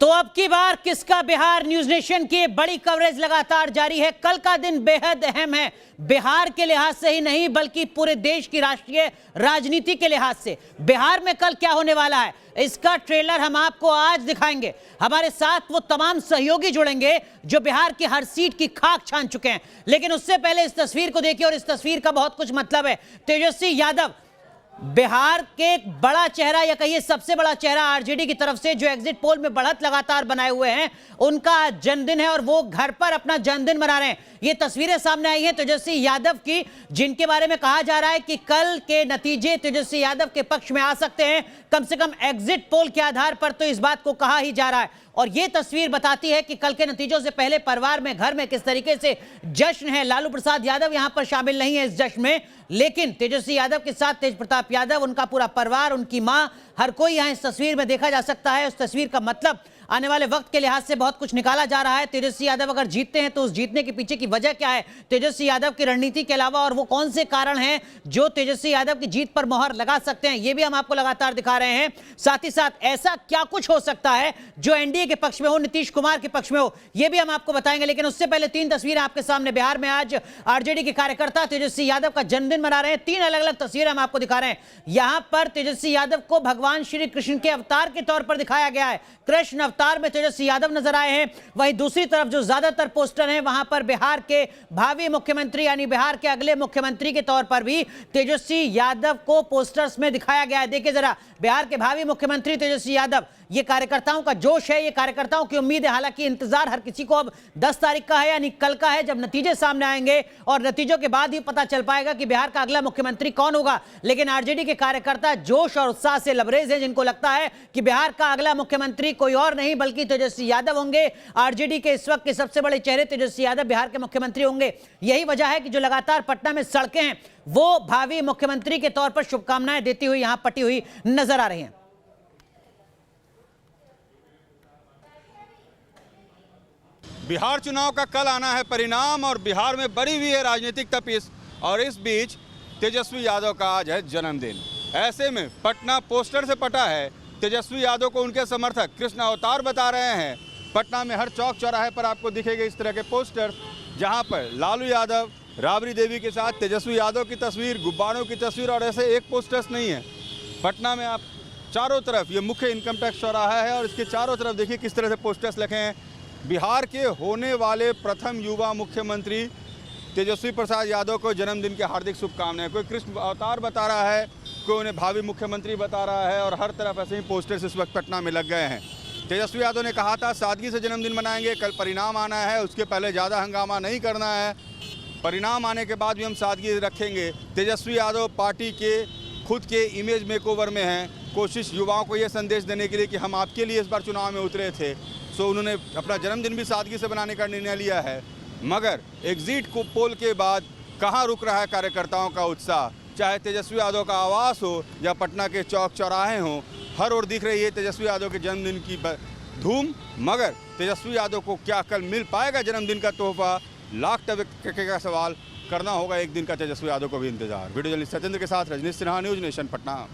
तो अब की बार किसका बिहार? न्यूज नेशन की बड़ी कवरेज लगातार जारी है। कल का दिन बेहद अहम है, बिहार के लिहाज से ही नहीं बल्कि पूरे देश की राष्ट्रीय राजनीति के लिहाज से। बिहार में कल क्या होने वाला है, इसका ट्रेलर हम आपको आज दिखाएंगे। हमारे साथ वो तमाम सहयोगी जुड़ेंगे जो बिहार की हर सीट की खाक छान चुके हैं। लेकिन उससे पहले इस तस्वीर को देखिए, और इस तस्वीर का बहुत कुछ मतलब है। तेजस्वी यादव बिहार के एक बड़ा चेहरा, या कहिए सबसे बड़ा चेहरा आरजेडी की तरफ से, जो एग्जिट पोल में बढ़त लगातार बनाए हुए हैं, उनका जन्मदिन है और वो घर पर अपना जन्मदिन मना रहे हैं। ये तस्वीरें सामने आई हैं तेजस्वी यादव की, जिनके बारे में कहा जा रहा है कि कल के नतीजे तेजस्वी यादव के पक्ष में आ सकते हैं। कम से कम एग्जिट पोल के आधार पर तो इस बात को कहा ही जा रहा है। और ये तस्वीर बताती है कि कल के नतीजों से पहले परिवार में, घर में किस तरीके से जश्न है। लालू प्रसाद यादव यहां पर शामिल नहीं है इस जश्न में, लेकिन तेजस्वी यादव के साथ तेज प्रताप यादव, उनका पूरा परिवार, उनकी मां, हर कोई यहां इस तस्वीर में देखा जा सकता है। उस तस्वीर का मतलब आने वाले वक्त के लिहाज से बहुत कुछ निकाला जा रहा है। तेजस्वी यादव अगर जीतते हैं तो उस जीतने के पीछे की वजह क्या है, तेजस्वी यादव की रणनीति के अलावा, और वो कौन से कारण हैं जो तेजस्वी यादव की जीत पर मोहर लगा सकते हैं, ये भी हम आपको लगातार दिखा रहे हैं। साथ ही साथ ऐसा क्या कुछ हो सकता है जो एनडीए के पक्ष में हो, नीतीश कुमार के पक्ष में हो, ये भी हम आपको बताएंगे। लेकिन उससे पहले तीन तस्वीरें आपके सामने। बिहार में आज आरजेडी के कार्यकर्ता तेजस्वी यादव का जन्मदिन मना रहे हैं। तीन अलग अलग तस्वीरें हम आपको दिखा रहे हैं। यहां पर तेजस्वी यादव को भगवान श्री कृष्ण के अवतार के तौर पर दिखाया गया है। कृष्ण अवतार में तेजस्वी यादव नजर आए हैं। वहीं दूसरी तरफ जो ज्यादातर पोस्टर हैं, वहां पर बिहार के भावी मुख्यमंत्री यानी बिहार के अगले मुख्यमंत्री के तौर पर भी तेजस्वी यादव को पोस्टर्स में दिखाया गया है। देखिए जरा, बिहार के भावी मुख्यमंत्री तेजस्वी यादव, ये कार्यकर्ताओं का जोश है, ये कार्यकर्ताओं की उम्मीद है। हालांकि इंतजार हर किसी को अब 10 तारीख का है, यानी कल का है, जब नतीजे सामने आएंगे और नतीजों के बाद ही पता चल पाएगा कि बिहार का अगला मुख्यमंत्री कौन होगा। लेकिन आरजेडी के कार्यकर्ता जोश और उत्साह से लबरेज हैं, जिनको लगता है कि बिहार का अगला मुख्यमंत्री कोई और नहीं बल्कि तेजस्वी यादव होंगे। आरजेडी के इस वक्त के सबसे बड़े चेहरे तेजस्वी यादव बिहार के मुख्यमंत्री होंगे। यही वजह है कि जो लगातार पटना में सड़कें हैं, वो भावी मुख्यमंत्री के तौर पर शुभकामनाएं देती हुई यहां पटी हुई नजर आ रही हैं। बिहार चुनाव का कल आना है परिणाम, और बिहार में बढ़ी हुई है राजनीतिक तपिश, और इस बीच तेजस्वी यादव का आज है जन्मदिन। ऐसे में पटना पोस्टर से पटा है। तेजस्वी यादव को उनके समर्थक कृष्ण अवतार बता रहे हैं। पटना में हर चौक चौराहे पर आपको दिखेंगे इस तरह के पोस्टर, जहां पर लालू यादव, राबड़ी देवी के साथ तेजस्वी यादव की तस्वीर, गुब्बारों की तस्वीर, और ऐसे एक पोस्टर्स नहीं है। पटना में आप चारों तरफ, ये मुख्य इनकम टैक्स चौराहा है और इसके चारों तरफ देखिए किस तरह से पोस्टर्स लिखे हैं। बिहार के होने वाले प्रथम युवा मुख्यमंत्री तेजस्वी प्रसाद यादव को जन्मदिन की हार्दिक शुभकामनाएं। कोई कृष्ण अवतार बता रहा है, कोई उन्हें भावी मुख्यमंत्री बता रहा है, और हर तरफ ऐसे ही पोस्टर्स इस वक्त पटना में लग गए हैं। तेजस्वी यादव ने कहा था सादगी से जन्मदिन मनाएंगे, कल परिणाम आना है, उसके पहले ज़्यादा हंगामा नहीं करना है, परिणाम आने के बाद भी हम सादगी रखेंगे। तेजस्वी यादव पार्टी के खुद के इमेज मेकओवर में हैं। कोशिश युवाओं को ये संदेश देने के लिए कि हम आपके लिए इस बार चुनाव में उतरे थे, सो उन्होंने अपना जन्मदिन भी सादगी से बनाने का निर्णय लिया है। मगर एग्जिट पोल के बाद कहाँ रुक रहा है कार्यकर्ताओं का उत्साह, चाहे तेजस्वी यादव का आवास हो या पटना के चौक चौराहे हों, हर ओर दिख रही है तेजस्वी यादव के जन्मदिन की धूम। मगर तेजस्वी यादव को क्या कल मिल पाएगा जन्मदिन का तोहफा, लाख टके का सवाल करना होगा एक दिन का तेजस्वी यादव को भी इंतजार। वीडियो जर्नलिस्ट सत्येंद्र के साथ रजनीश सिन्हा, न्यूज नेशन पटना।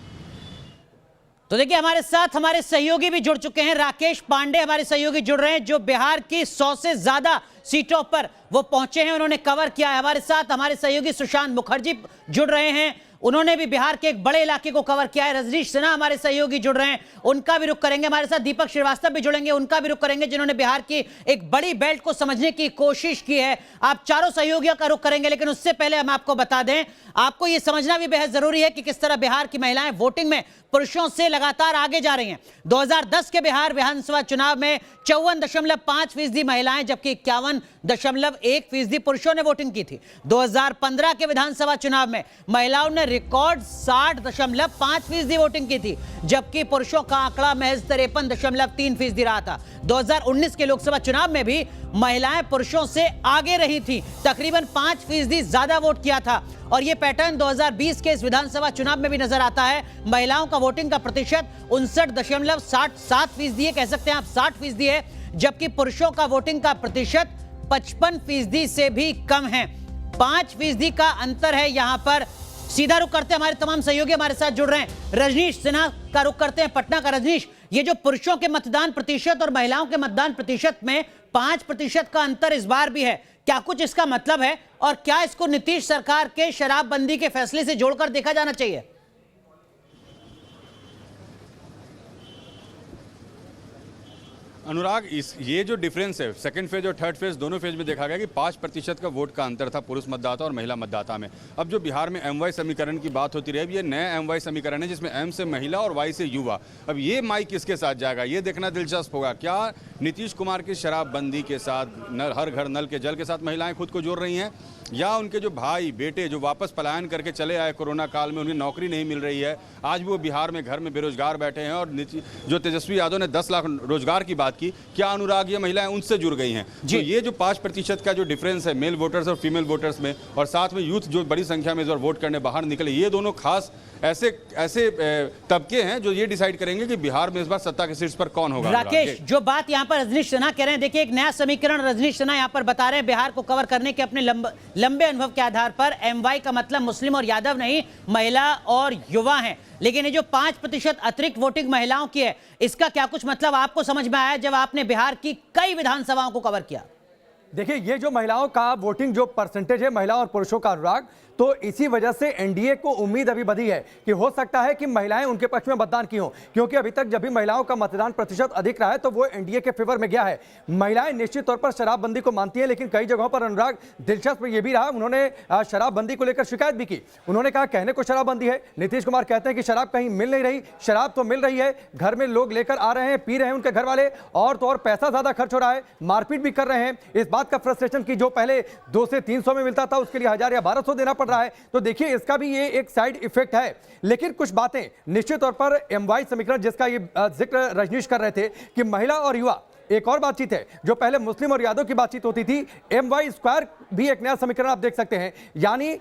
तो देखिए, हमारे साथ हमारे सहयोगी भी जुड़ चुके हैं। राकेश पांडे हमारे सहयोगी जुड़ रहे हैं, जो बिहार की 100 से ज्यादा सीटों पर वो पहुंचे हैं, उन्होंने कवर किया है। हमारे साथ हमारे सहयोगी सुशांत मुखर्जी जुड़ रहे हैं, उन्होंने भी बिहार के एक बड़े इलाके को कवर किया है। रजनीश सिन्हा हमारे सहयोगी जुड़ रहे हैं, उनका भी रुख करेंगे। हमारे साथ दीपक श्रीवास्तव भी जुड़ेंगे, उनका भी रुख करेंगे, जिन्होंने बिहार की एक बड़ी बेल्ट को समझने की कोशिश की है। आप चारों सहयोगियों का रुख करेंगे, लेकिन उससे पहले हम आपको बता दें, आपको यह समझना भी बेहद जरूरी है कि किस तरह बिहार की महिलाएं वोटिंग में पुरुषों से लगातार आगे जा रही हैं। 2010 के बिहार विधानसभा चुनाव में 54.5% महिलाएं, जबकि 51.1% पुरुषों ने वोटिंग की थी। 2015 के विधानसभा चुनाव में महिलाओं ने रिकॉर्ड 60.5% वोटिंग की थी, जबकि पुरुषों का आंकड़ा महज 53.3% रहा था। 2019 के लोकसभा चुनाव में भी महिलाएं पुरुषों से आगे रही थी, तकरीबन 5% ज्यादा वोट किया था। और यह पैटर्न 2020 के इस विधानसभा चुनाव में भी नजर आता है। महिलाओं का वोटिंग का प्रतिशत 59.67% कह सकते हैं आप, 60% है, जबकि पुरुषों का वोटिंग का प्रतिशत 55% से भी कम है। 5% का अंतर है यहां पर। सीधा रुख करते हैं, हमारे तमाम सहयोगी हमारे साथ जुड़ रहे हैं। रजनीश सिन्हा का रुख करते हैं, पटना का। रजनीश, ये जो पुरुषों के मतदान प्रतिशत और महिलाओं के मतदान प्रतिशत में 5% का अंतर इस बार भी है, क्या कुछ इसका मतलब है और क्या इसको नीतीश सरकार के शराबबंदी के फैसले से जोड़कर देखा जाना चाहिए? अनुराग, ये जो डिफरेंस है सेकंड फेज और थर्ड फेज दोनों फेज में देखा गया कि 5% का वोट का अंतर था पुरुष मतदाता और महिला मतदाता में। अब जो बिहार में MY समीकरण की बात होती रही, अब ये नया MY समीकरण है जिसमें M से महिला और Y से युवा। अब ये माई किसके साथ जाएगा ये देखना दिलचस्प होगा। क्या नीतीश कुमार की शराबबंदी के साथ हर घर नल के जल के साथ महिलाएं खुद को जोड़ रही हैं, या उनके जो भाई बेटे जो वापस पलायन करके चले आए कोरोना काल में, उन्हें नौकरी नहीं मिल रही है, आज भी वो बिहार में घर में बेरोजगार बैठे हैं। और जो तेजस्वी यादव ने 10 लाख रोजगार की बात की, क्या अनुराग ये महिलाएं उनसे जुड़ गई हैं? तो ये जो 5% का जो डिफरेंस है मेल वोटर्स और फीमेल वोटर्स में, और साथ में यूथ जो बड़ी संख्या में इस बार वोट करने बाहर निकले, ये दोनों खास ऐसे तबके हैं जो ये डिसाइड करेंगे कि बिहार में इस बार सत्ता के शीर्ष पर कौन होगा। राकेश, जो बात यहाँ पर रजनीश सिन्हा कह रहे हैं, देखिए एक नया समीकरण रजनीश सिन्हा यहाँ पर बता रहे हैं, बिहार को कवर करने के अपने लंबे अनुभव के आधार पर MY का मतलब मुस्लिम और यादव नहीं, महिला और युवा हैं। लेकिन ये जो 5% अतिरिक्त वोटिंग महिलाओं की है, इसका क्या कुछ मतलब आपको समझ में आया जब आपने बिहार की कई विधानसभाओं को कवर किया? देखिए, ये जो महिलाओं का वोटिंग जो परसेंटेज है महिला और पुरुषों का, अनुराग, तो इसी वजह से एनडीए को उम्मीद अभी बधी है कि हो सकता है कि महिलाएं उनके पक्ष में मतदान की हों, क्योंकि अभी तक जब भी महिलाओं का मतदान प्रतिशत अधिक रहा है तो वो एनडीए के फेवर में गया है। महिलाएं निश्चित तौर पर शराबबंदी को मानती हैं, लेकिन कई जगहों पर, अनुराग, दिलचस्प ये भी रहा, उन्होंने शराबबंदी को लेकर शिकायत भी की। उन्होंने कहा कहने को शराबबंदी है, नीतीश कुमार कहते हैं कि शराब कहीं मिल नहीं रही, शराब तो मिल रही है, घर में लोग लेकर आ रहे हैं, पी रहे हैं उनके घर वाले, और तो और पैसा ज्यादा खर्च हो रहा है, मारपीट भी कर रहे हैं। इस बात का फ्रस्ट्रेशन की जो पहले 200 से 300 में मिलता था उसके लिए 1000 या 1200 देना पड़ रहा है। तो देखिए, इसका भी ये एक साइड इफेक्ट है। लेकिन कुछ बातें निश्चित तौर पर MY समीकरण जिसका ये जिक्र रजनीश कर रहे थे कि महिला और युवा, एक और बातचीत है जो पहले मुस्लिम और यादव की बातचीत होती थी, MY स्क्वायर भी एक नया समीकरण आप देख सकते हैं, यानी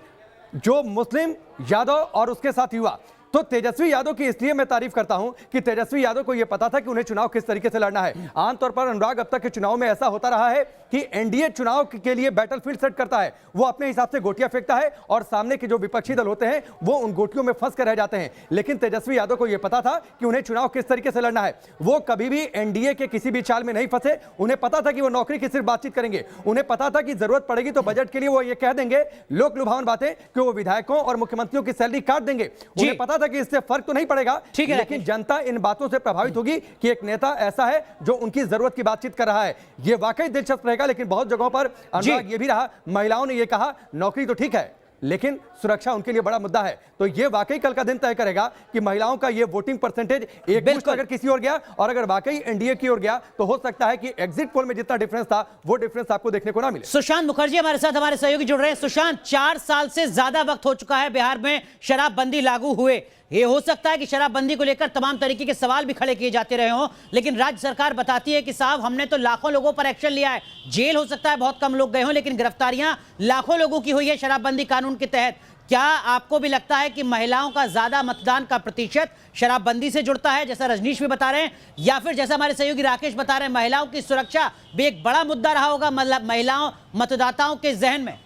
जो मुस्लिम, यादव और उसके साथ युवा। तो तेजस्वी यादव की इसलिए मैं तारीफ करता हूं कि तेजस्वी यादव को यह पता था कि उन्हें चुनाव किस तरीके से लड़ना है। आमतौर पर, अनुराग, अब तक के चुनाव में ऐसा होता रहा है कि एनडीए चुनाव के लिए बैटलफील्ड सेट करता है, वो अपने हिसाब से गोटियां फेंकता है और सामने के जो विपक्षी दल होते हैं वो उन गोटियों में फंस कर रह जाते हैं। लेकिन तेजस्वी यादव को यह पता था कि उन्हें चुनाव किस तरीके से लड़ना है। वो कभी भी एनडीए के किसी भी चाल में नहीं फंसे। उन्हें पता था कि वो नौकरी की सिर्फ बातचीत करेंगे, उन्हें पता था कि जरूरत पड़ेगी तो बजट के लिए वो ये कह देंगे लोक लुभावन बातें कि वो विधायकों और मुख्यमंत्रियों की सैलरी काट देंगे। उन्हें पता था कि इससे फर्क तो नहीं पड़ेगा, लेकिन जनता इन बातों से प्रभावित होगी कि एक नेता ऐसा है जो उनकी जरूरत की बातचीत कर रहा है। यह वाकई दिलचस्प रहेगा। लेकिन बहुत जगहों पर, अनुराग, ये भी रहा, महिलाओं ने यह कहा नौकरी तो ठीक है लेकिन सुरक्षा उनके लिए बड़ा मुद्दा है। तो ये वाकई कल का दिन तय करेगा कि महिलाओं का ये वोटिंग परसेंटेज एक मुश्त अगर किसी और गया और अगर वाकई एनडीए की ओर गया तो हो सकता है कि एग्जिट पोल में जितना डिफरेंस था वो डिफरेंस आपको देखने को ना मिले। सुशांत मुखर्जी हमारे साथ, हमारे सहयोगी जुड़ रहे हैं। सुशांत, 4 साल से ज्यादा वक्त हो चुका है बिहार में शराबबंदी लागू हुए। ये हो सकता है कि शराबबंदी को लेकर तमाम तरीके के सवाल भी खड़े किए जाते रहे हों, लेकिन राज्य सरकार बताती है कि साहब हमने तो लाखों लोगों पर एक्शन लिया है। जेल हो सकता है बहुत कम लोग गए हों, लेकिन गिरफ्तारियां लाखों लोगों की हुई है शराबबंदी कानून के तहत। क्या आपको भी लगता है कि महिलाओं का ज्यादा मतदान का प्रतिशत शराबबंदी से जुड़ता है, जैसा रजनीश भी बता रहे हैं, या फिर जैसा हमारे सहयोगी राकेश बता रहे हैं महिलाओं की सुरक्षा भी एक बड़ा मुद्दा रहा होगा महिलाओं मतदाताओं के जहन में?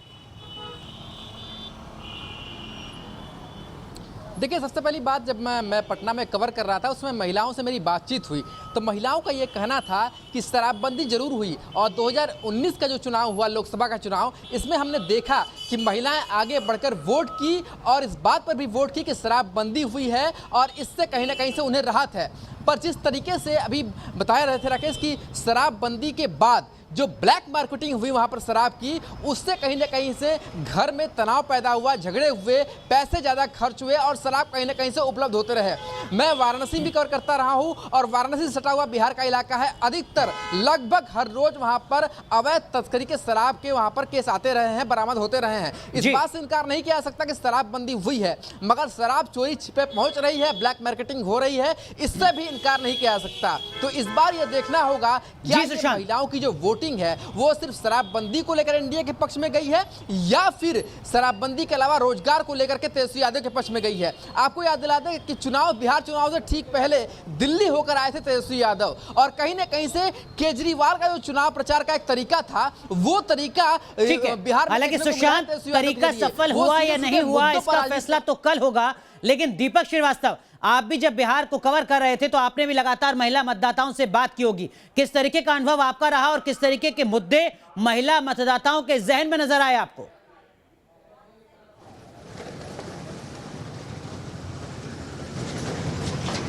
देखिए, सबसे पहली बात, जब मैं पटना में कवर कर रहा था उसमें महिलाओं से मेरी बातचीत हुई तो महिलाओं का ये कहना था कि शराबबंदी जरूर हुई और 2019 का जो चुनाव हुआ, लोकसभा का चुनाव, इसमें हमने देखा कि महिलाएं आगे बढ़कर वोट की और इस बात पर भी वोट की कि शराबबंदी हुई है और इससे कहीं ना कहीं से उन्हें राहत है। पर जिस तरीके से अभी बताया रहे थे राकेश की शराबबंदी के बाद जो ब्लैक मार्केटिंग हुई वहां पर शराब की, उससे कहीं ना कहीं से घर में तनाव पैदा हुआ, झगड़े हुए, पैसे ज़्यादा खर्च हुए और शराब कहीं ना कहीं से उपलब्ध होते रहे। मैं वाराणसी भी कवर करता रहा हूं और वाराणसी से सटा हुआ बिहार का इलाका है। अधिकतर लगभग हर रोज वहां पर अवैध तस्करी के शराब के वहां पर केस आते रहे हैं, बरामद होते रहे हैं। इस बात से इनकार नहीं किया जा सकता कि शराबबंदी हुई है, मगर शराब चोरी छिपे पहुंच रही है, ब्लैक मार्केटिंग हो रही है, इससे भी इनकार नहीं किया जा सकता। तो इस बार यह देखना होगा क्या महिलाओं की जो वोटिंग है वो सिर्फ शराबबंदी को लेकर एनडीए के पक्ष में गई है या फिर शराबबंदी के अलावा रोजगार को लेकर के तेजस्वी यादव के पक्ष में गई है। आपको याद दिला दें कि बिहार चुनाव से ठीक पहले दिल्ली होकर आए थे तेजस्वी यादव और कहीं ना कहीं से केजरीवाल का जो चुनाव प्रचार का एक तरीका था वो तरीका बिहार, हालांकि सुशांत तरीका सफल हुआ या नहीं हुआ इसका फैसला तो कल होगा। लेकिन दीपक श्रीवास्तव, आप भी जब बिहार को कवर कर रहे थे तो आपने भी लगातार महिला मतदाताओं से बात की होगी। किस तरीके का अनुभव आपका रहा और किस तरीके के मुद्दे महिला मतदाताओं के जहन में नजर आए आपको?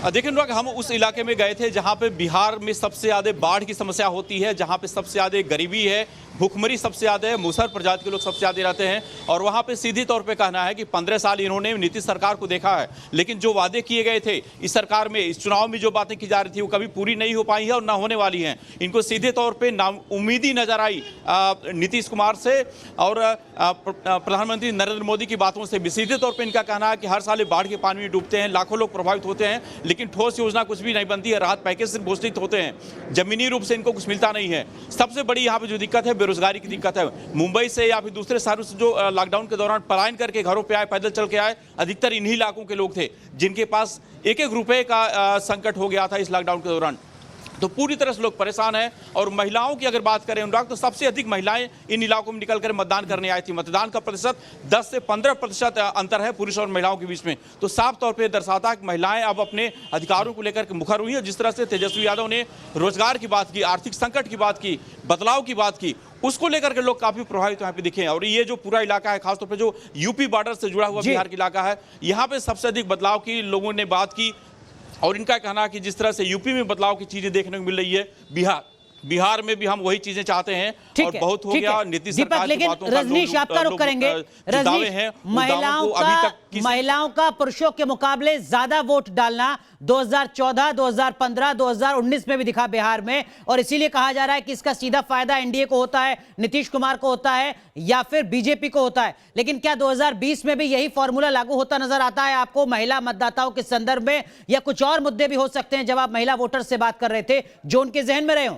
देखिए अनुराग, हम उस इलाके में गए थे जहां पे बिहार में सबसे ज्यादा बाढ़ की समस्या होती है, जहां पे सबसे ज्यादा गरीबी है, भूखमरी सबसे ज्यादा है, मुसहर प्रजाति के लोग सबसे ज्यादा रहते हैं। और वहां पे सीधी तौर पे कहना है कि 15 साल इन्होंने नीतीश सरकार को देखा है, लेकिन जो वादे किए गए थे इस सरकार में, इस चुनाव में जो बातें की जा रही थी वो कभी पूरी नहीं हो पाई है और ना होने वाली हैं। इनको सीधे तौर पर नाउम्मीदी नजर आई नीतीश कुमार से और प्रधानमंत्री नरेंद्र मोदी की बातों से भी। सीधे तौर पर इनका कहना है कि हर साल बाढ़ के पानी में डूबते हैं, लाखों लोग प्रभावित होते हैं, लेकिन ठोस योजना कुछ भी नहीं बनती है, राहत पैकेज सिर्फ घोषित होते हैं, जमीनी रूप से इनको कुछ मिलता नहीं है। सबसे बड़ी यहाँ पे जो दिक्कत है बेरोजगारी की दिक्कत है। मुंबई से या फिर दूसरे शहरों से जो लॉकडाउन के दौरान पलायन करके घरों पे आए, पैदल चल के आए, अधिकतर इन्हीं इलाकों के लोग थे जिनके पास एक एक रुपए का संकट हो गया था इस लॉकडाउन के दौरान। तो पूरी तरह से लोग परेशान हैं। और महिलाओं की अगर बात करें अनुराग, तो सबसे अधिक महिलाएं इन इलाकों में निकलकर मतदान करने आई थी। मतदान का प्रतिशत 10 से 15% अंतर है पुरुष और महिलाओं के बीच में। तो साफ तौर पे दर्शाता है कि महिलाएं अब अपने अधिकारों को लेकर के मुखर हुई है। जिस तरह से तेजस्वी यादव ने रोजगार की बात की, आर्थिक संकट की बात की, बदलाव की बात की, उसको लेकर के लोग काफी प्रभावित यहाँ पे दिखे हैं। और ये जो पूरा इलाका है, खासतौर पे जो यूपी बॉर्डर से जुड़ा हुआ बिहार का इलाका है, यहाँ पे सबसे अधिक बदलाव की लोगों ने बात की। और इनका कहना है कि जिस तरह से यूपी में बदलाव की चीजें देखने को मिल रही है, बिहार में भी हम वही चीजें चाहते हैं। और बहुत हो गया नीतीश सरकार की बातों का। रजनीश, आपका रुख करेंगे। रजनीश, महिलाओं का पुरुषों के मुकाबले ज्यादा वोट डालना 2014, 2015, 2019 में भी दिखा बिहार में, और इसीलिए कहा जा रहा है कि इसका सीधा फायदा एनडीए को होता है, नीतीश कुमार को होता है या फिर बीजेपी को होता है। लेकिन क्या 2020 में भी यही फॉर्मूला लागू होता नजर आता है आपको महिला मतदाताओं के संदर्भ में, या कुछ और मुद्दे भी हो सकते हैं जब आप महिला वोटर से बात कर रहे थे जो उनके जहन में रहे हों?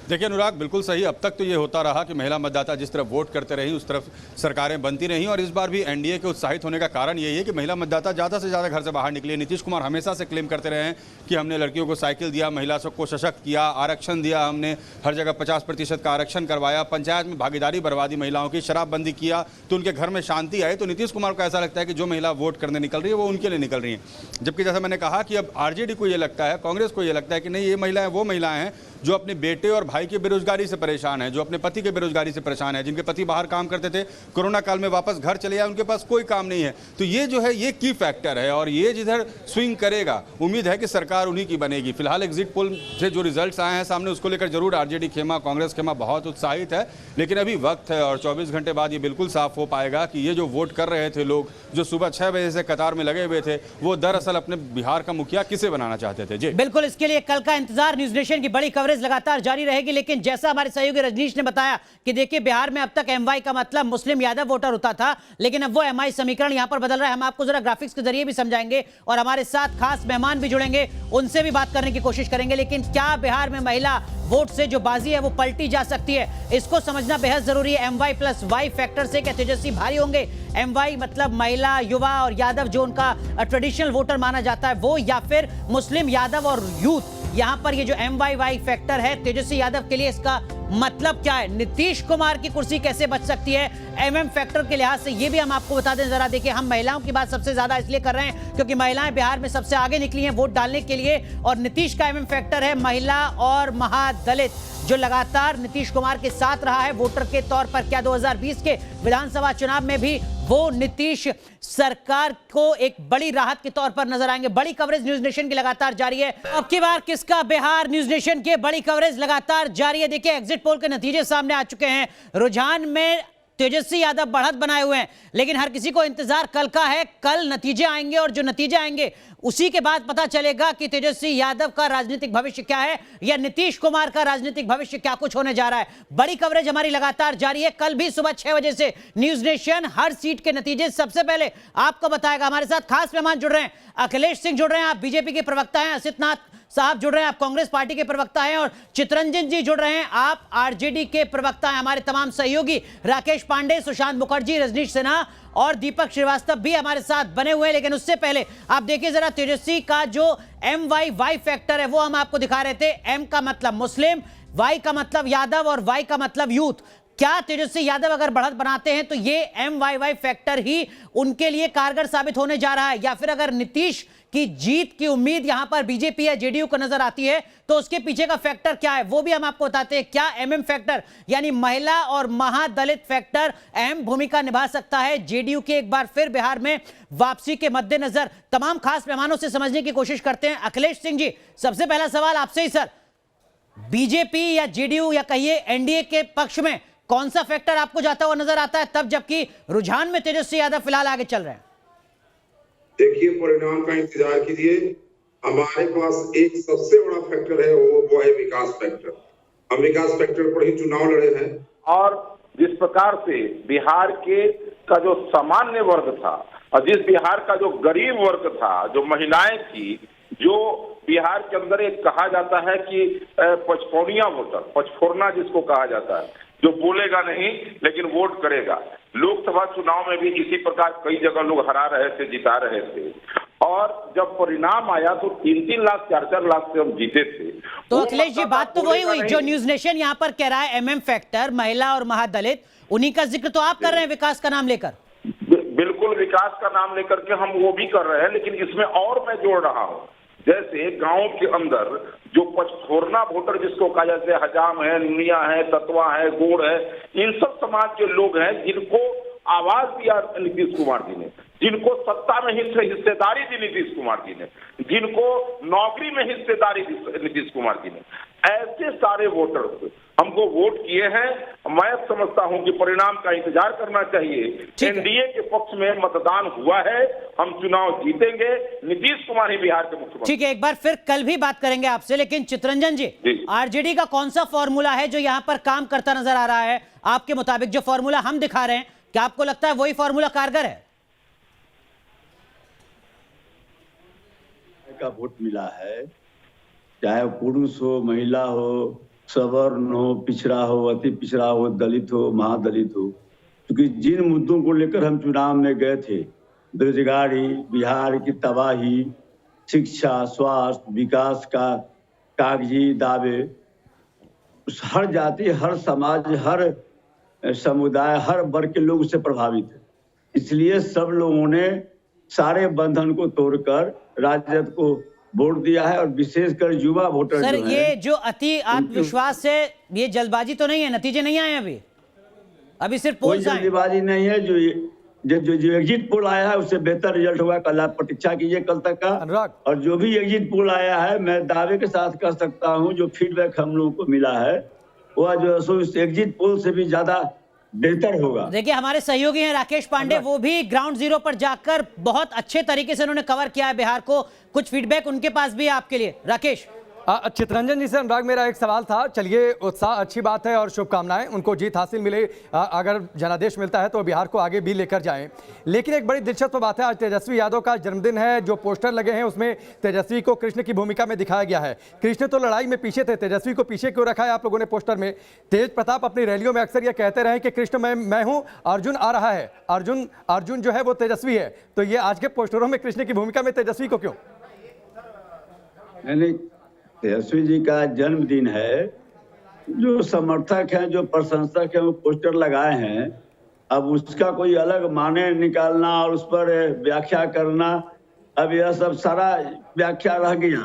देखिए अनुराग, बिल्कुल सही। अब तक तो ये होता रहा कि महिला मतदाता जिस तरफ वोट करते रही उस तरफ सरकारें बनती रहीं। और इस बार भी एनडीए के उत्साहित होने का कारण यही है कि महिला मतदाता ज़्यादा से ज़्यादा घर से बाहर निकले। नीतीश कुमार हमेशा से क्लेम करते रहे हैं कि हमने लड़कियों को साइकिल दिया, महिला सबको सशक्त किया, आरक्षण दिया, हमने हर जगह 50% का आरक्षण करवाया, पंचायत में भागीदारी बढ़वा दी महिलाओं की, शराबबंदी किया तो उनके घर में शांति आई। तो नीतीश कुमार को ऐसा लगता है कि जो महिला वोट करने निकल रही है वो उनके लिए निकल रही हैं। जबकि जैसा मैंने कहा कि अब आरजेडी को ये लगता है, कांग्रेस को ये लगता है कि नहीं, ये महिलाएं वो महिलाएं हैं जो अपने बेटे और भाई की बेरोजगारी से परेशान है, जो अपने पति के बेरोजगारी से परेशान है, जिनके पति बाहर काम करते थे, कोरोना काल में वापस घर चले आए, उनके पास कोई काम नहीं है। तो ये जो है ये की फैक्टर है और ये जिधर स्विंग करेगा, उम्मीद है कि सरकार उन्हीं की बनेगी। फिलहाल एग्जिट पोल से जो रिजल्ट्स आए हैं सामने, उसको लेकर जरूर आरजेडी खेमा, कांग्रेस खेमा बहुत उत्साहित है, लेकिन अभी वक्त है और 24 घंटे बाद ये बिल्कुल साफ हो पाएगा कि ये जो वोट कर रहे थे लोग, जो सुबह 6 बजे से कतार में लगे हुए थे, वो दरअसल अपने बिहार का मुखिया किसे बनाना चाहते थे। जी बिल्कुल, इसके लिए कल का इंतजार, न्यूज नेशन की बड़ी कवरेज लगातार जारी रहेगी। लेकिन जैसा हमारे सहयोगी रजनीश ने बताया कि देखिए बिहार में अब तक एमवाई का मतलब मुस्लिम यादव वोटर होता था, लेकिन अब वो एमआई समीकरण यहां पर बदल रहा है। हम आपको जरा ग्राफिक्स के जरिए भी समझाएंगे और हमारे साथ खास मेहमान भी जुड़ेंगे, उनसे भी बात करने की कोशिश करेंगे। लेकिन क्या बिहार में महिला वोट से जो बाजी है वो पलटी जा सकती है, इसको समझना बेहद जरूरी है। एमवाई प्लस वाई फैक्टर से क्या तेजस्वी भारी होंगे? एमवाई मतलब महिला, युवा और यादव जो उनका ट्रेडिशनल वोटर माना जाता है वो, या फिर मुस्लिम, यादव और यूथ? यहां पर ये जो एमवाई फैक्टर है तेजस्वी यादव के लिए, इसका मतलब क्या है? नीतीश कुमार की कुर्सी कैसे बच सकती है एमएम फैक्टर के लिहाज से? ये भी हम आपको बता दें जरा। देखिए, हम महिलाओं की बात सबसे ज्यादा इसलिए कर रहे हैं क्योंकि महिलाएं बिहार में सबसे आगे निकली हैं वोट डालने के लिए, और नीतीश का एमएम फैक्टर है महिला और महादलित, जो लगातार नीतीश कुमार के साथ रहा है वोटर के तौर पर। क्या 2020 के विधानसभा चुनाव में भी वो नीतीश सरकार को एक बड़ी राहत के तौर पर नजर आएंगे? बड़ी कवरेज न्यूज नेशन की लगातार जारी है। अब की बार किसका बिहार? न्यूज नेशन के बड़ी कवरेज लगातार जारी है। देखिए, एग्जिट पोल के नतीजे सामने आ चुके हैं। रुझान में तेजस्वी यादव बढ़त बनाए हुए हैं, लेकिन हर किसी को इंतजार कल का है। कल नतीजे आएंगे और जो नतीजे आएंगे उसी के बाद पता चलेगा कि तेजस्वी यादव का राजनीतिक भविष्य क्या है या नीतीश कुमार का राजनीतिक भविष्य क्या कुछ होने जा रहा है। बड़ी कवरेज हमारी लगातार जारी है। कल भी सुबह 6 बजे से न्यूज नेशन हर सीट के नतीजे सबसे पहले आपको बताएगा। हमारे साथ खास मेहमान जुड़ रहे हैं, अखिलेश सिंह जुड़ रहे हैं, आप बीजेपी के प्रवक्ता हैं, असित नाथ साहब जुड़ रहे हैं, आप कांग्रेस पार्टी के प्रवक्ता हैं, और चितरंजन जी जुड़ रहे हैं, आप आरजेडी के प्रवक्ता हैं। हमारे तमाम सहयोगी राकेश पांडे, सुशांत मुखर्जी, रजनीश सिन्हा और दीपक श्रीवास्तव भी हमारे साथ बने हुए हैं। लेकिन उससे पहले आप देखिए जरा तेजस्वी का जो एमवाई फैक्टर है वो हम आपको दिखा रहे थे। एम का मतलब मुस्लिम, वाई का मतलब यादव और वाई का मतलब यूथ। क्या तेजस्वी यादव अगर बढ़त बनाते हैं तो ये MYY फैक्टर ही उनके लिए कारगर साबित होने जा रहा है, या फिर अगर नीतीश की जीत की उम्मीद यहां पर बीजेपी या जेडीयू को नजर आती है तो उसके पीछे का फैक्टर क्या है वो भी हम आपको बताते हैं। क्या MM फैक्टर यानी महिला और महादलित फैक्टर अहम भूमिका निभा सकता है जेडीयू के एक बार फिर बिहार में वापसी के मद्देनजर? तमाम खास मेहमानों से समझने की कोशिश करते हैं। अखिलेश सिंह जी, सबसे पहला सवाल आपसे ही सर, बीजेपी या जेडीयू या कहिए एनडीए के पक्ष में कौन सा फैक्टर आपको जाता हुआ नजर आता है तब जबकि रुझान में तेजस्वी यादव फिलहाल आगे चल रहे हैं? देखिए, परिणाम का इंतजार कीजिए। हमारे पास एक सबसे बड़ा फैक्टर है, वो है विकास फैक्टर। हम विकास फैक्टर पर ही चुनाव लड़े हैं। और जिस प्रकार से बिहार के का जो सामान्य वर्ग था और जिस बिहार का जो गरीब वर्ग था, जो महिलाएं थी, जो बिहार के अंदर एक कहा जाता है कि पचफोनिया वोटर, पचफोरना जिसको कहा जाता है, जो बोलेगा नहीं लेकिन वोट करेगा। लोकसभा चुनाव में भी इसी प्रकार कई जगह लोग हरा रहे थे, जिता रहे थे, और जब परिणाम आया तो 3-3 लाख 4-4 लाख से हम जीते थे। तो अखिलेश जी, बात तो वही हुई जो न्यूज नेशन यहाँ पर कह रहा है। MM फैक्टर, महिला और महादलित, उन्हीं का जिक्र तो आप कर रहे हैं विकास का नाम लेकर। बिल्कुल, विकास का नाम लेकर के हम वो भी कर रहे हैं, लेकिन इसमें और मैं जोड़ रहा हूँ। जैसे गांव के अंदर जो पचफोरना वोटर जिसको कहा जाता है, हजाम है, नुनिया है, ततवा है, गोड़ है, इन सब समाज के लोग हैं जिनको आवाज दिया नीतीश कुमार जी ने, जिनको सत्ता में हिस्सेदारी दी नीतीश कुमार जी ने, जिनको नौकरी में हिस्सेदारी दी नीतीश कुमार जी ने, ऐसे सारे वोटर हमको वोट किए हैं। मैं समझता हूं कि परिणाम का इंतजार करना चाहिए। एनडीए के पक्ष में मतदान हुआ है, हम चुनाव जीतेंगे, नीतीश कुमार ही बिहार के मुख्यमंत्री। ठीक है, एक बार फिर कल भी बात करेंगे आपसे, लेकिन चित्ररंजन जी, आरजेडी का कौन सा फॉर्मूला है जो यहाँ पर काम करता नजर आ रहा है आपके मुताबिक? जो फॉर्मूला हम दिखा रहे हैं, क्या आपको लगता है वही फॉर्मूला कारगर है? का वोट मिला है, चाहे पुरुष हो, महिला हो, सवर्ण हो, पिछड़ा हो, अति पिछड़ा हो, दलित हो, महादलित हो, क्योंकि जिन मुद्दों को लेकर हम चुनाव में गए थे, बेरोजगारी, बिहार की तबाही, शिक्षा, स्वास्थ्य, विकास का कागजी दावे, हर जाति, हर समाज, हर समुदाय, हर वर्ग के लोग उससे प्रभावित है। इसलिए सब लोगों ने सारे बंधन को तोड़कर राजद को वोट दिया है, और विशेषकर युवा वोटर। सर, ये जो अति आत्मविश्वास है, ये जल्दबाजी तो नहीं है? नतीजे नहीं आए अभी सिर्फ कोई पोल्स आए। जल्दबाजी नहीं है। जो एग्जिट पोल आया है उससे बेहतर रिजल्ट हुआ। कल आप प्रतीक्षा कीजिए कल तक का। और जो भी एग्जिट पोल आया है, मैं दावे के साथ कह सकता हूं, जो फीडबैक हम लोगों को मिला है वह जो एग्जिट पोल से भी ज्यादा बेहतर होगा। देखिए, हमारे सहयोगी हैं राकेश पांडे, वो भी ग्राउंड जीरो पर जाकर बहुत अच्छे तरीके से उन्होंने कवर किया है बिहार को। कुछ फीडबैक उनके पास भी है आपके लिए। राकेश। चित्ररंजन जी से अनुराग, मेरा एक सवाल था। चलिए, उत्साह अच्छी बात है और शुभकामनाएं, उनको जीत हासिल मिले। अगर जनादेश मिलता है तो बिहार को आगे भी लेकर जाएं। लेकिन एक बड़ी दिलचस्प बात है, आज तेजस्वी यादव का जन्मदिन है। जो पोस्टर लगे हैं उसमें तेजस्वी को कृष्ण की भूमिका में दिखाया गया है। कृष्ण तो लड़ाई में पीछे थे, तेजस्वी को पीछे क्यों रखा है आप लोगों ने पोस्टर में? तेज प्रताप अपनी रैलियों में अक्सर ये कहते रहे कि कृष्ण मैं हूँ, अर्जुन आ रहा है, अर्जुन जो है वो तेजस्वी है। तो ये आज के पोस्टरों में कृष्ण की भूमिका में तेजस्वी को क्यों? तेजस्वी जी का जन्मदिन है, जो समर्थक हैं, जो प्रशंसक हैं, वो पोस्टर लगाए हैं। अब उसका कोई अलग माने निकालना और उस पर व्याख्या करना, अब यह सब सारा व्याख्या रह गया।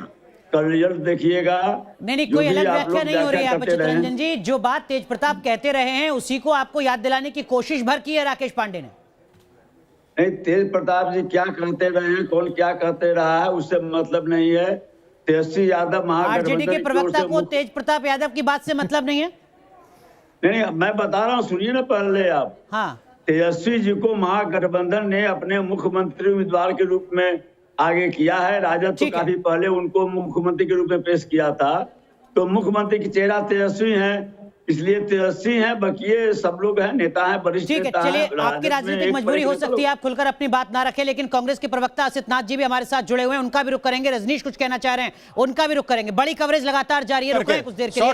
कल रिजल्ट देखिएगा। नहीं, कोई अलग व्याख्या नहीं हो रही है चित्ररंजन जी। जो बात तेज प्रताप कहते रहे हैं उसी को आपको याद दिलाने की कोशिश भर की है राकेश पांडे ने। नहीं, तेज प्रताप जी क्या कहते रहे हैं, कौन क्या कहते रहा है, उससे मतलब नहीं है। तेजस्वी यादव आरजेडी के प्रवक्ता को तेज प्रताप यादव की बात से मतलब नहीं है? नहीं, मैं बता रहा हूँ, सुनिए ना पहले आप। हाँ, तेजस्वी जी को महागठबंधन ने अपने मुख्यमंत्री उम्मीदवार के रूप में आगे किया है। राजद तो काफी पहले उनको मुख्यमंत्री के रूप में पेश किया था। तो मुख्यमंत्री की चेहरा तेजस्वी हैं, इसलिए तेजस्वी हैं। बकिए सब लोग हैं, नेता हैं, वरिष्ठ नेता हैं। चलिए, आपकी राजनीतिक मजबूरी हो सकती है, आप खुलकर अपनी बात ना रखें, लेकिन कांग्रेस के प्रवक्ता असित नाथ जी भी हमारे साथ जुड़े हुए हैं, उनका भी रुख करेंगे। रजनीश कुछ कहना चाह रहे हैं, उनका भी रुख करेंगे। बड़ी कवरेज लगातार जारी है, रुक रहे हैं कुछ देर के लिए।